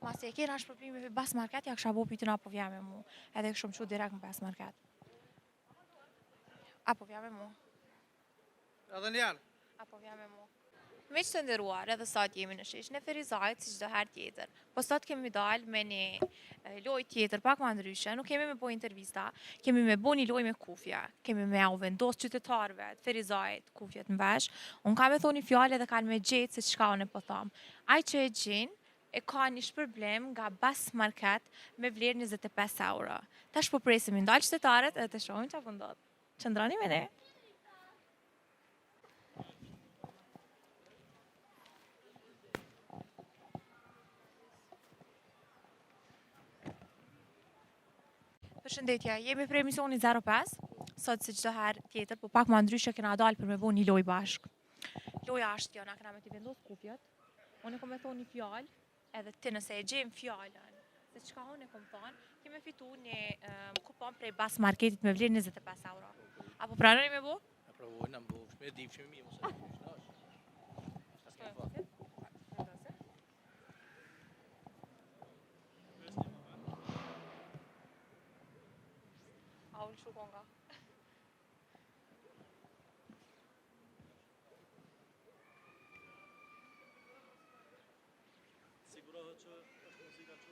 Masi e kena shpërblimi për bas market, ja kësha bo pytin apo vja me mu. Edhe këshom që direkt në bas market. Apo vja me mu. Edhe njerë. Apo vja me mu. Me që të ndëruar edhe sot jemi në shish në Ferizajt si çdo herë tjetër. Po sot kemi dalë me një lojë tjetër pak ma ndryshe, nuk kemi me bo intervista, kemi me bo një lojë me kufja, kemi me au vendos qytetarëve të Ferizajt, kufjet në vesh, unë ka me thonë një fjallë edhe kanë me gjetë se çka unë po thamë. Ai që e gjenë, e ka një shpërblim nga Bas Market me vlerë 25 euro. Tash po presim i ndalë qytetarët edhe të shohim çfarë po ndodh. Qëndrani me ne. Përshëndetje, jemi për emisioni 05, sot si çdo herë tjetër, po pak ma ndryshe kena dalë për me bo një lojë bashkë. Loja është kjo, na kena me t'i vendos kufjet, unë e kom e thonë një fjallë, edhe ti nëse e gjem fjallën, se çka unë e kom thonë, keme fitu një kupon prej Bas Marketit me vlerë 25 euro. Apo pranoni me bo? E provojnë, më bofsh, me dipshme mi, mos e dipshme, Aul shu konga. Sigurohet që është muzika që?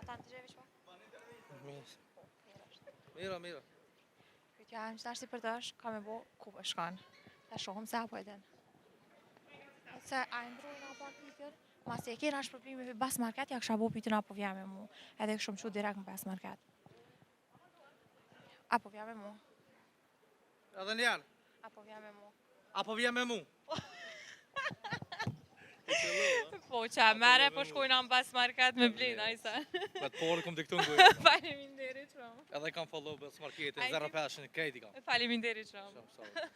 Ata në të gjevi shpa? Mira. Pyetja e qëta është i përdash, ka me bo ku për shkanë. Ta shohëm se apo e den. Se a e ndrojnë apo atë pyetjen, masi e kena shpërblimi për Bas Market, ja kësha bo pyetjen apo vja me mu. Edhe këshom që direkt në Bas Market. Apo vja me mu. Edhe njerë. Apo vja me mu. Apo vjen me mu. Po që a mere, po shkojnë në Bas Market me blina, isa. Me të porë kom diktu ngujë. Faleminderit shumë. Edhe kam follow Bas Marketin, 05 në krejti kam. Faleminderit shumë. Shumë,